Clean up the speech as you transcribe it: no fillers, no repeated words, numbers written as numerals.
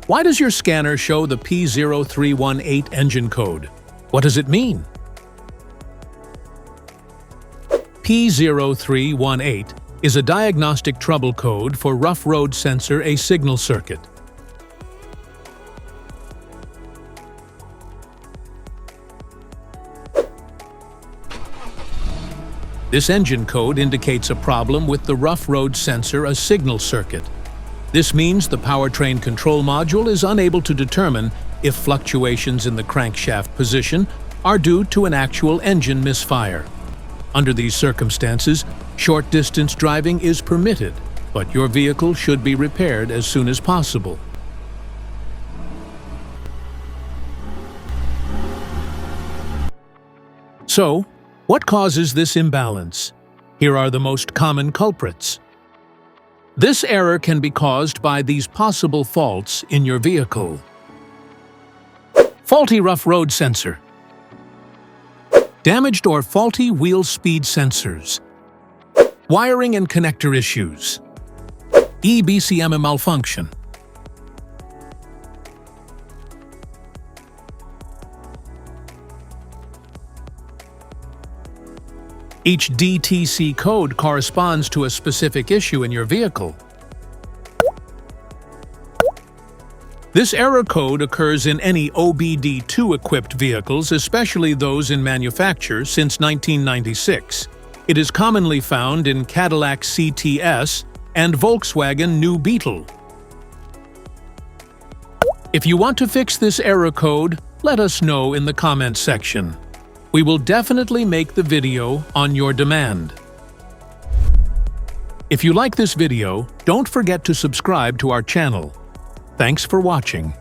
Why does your scanner show the P0318 engine code? What does it mean? P0318 is a diagnostic trouble code for rough road sensor a signal circuit. This engine code indicates a problem with the rough road sensor a signal circuit. This means the Powertrain Control Module is unable to determine if fluctuations in the crankshaft position are due to an actual engine misfire. Under these circumstances, short-distance driving is permitted, but your vehicle should be repaired as soon as possible. So, what causes this imbalance? Here are the most common culprits. This error can be caused by these possible faults in your vehicle. Faulty rough road sensor. Damaged or faulty wheel speed sensors. Wiring and connector issues. EBCM malfunction. Each DTC code corresponds to a specific issue in your vehicle. This error code occurs in any OBD2-equipped vehicles, especially those in manufacture since 1996. It is commonly found in Cadillac CTS and Volkswagen New Beetle. If you want to fix this error code, let us know in the comments section. We will definitely make the video on your demand. If you like this video, don't forget to subscribe to our channel. Thanks for watching.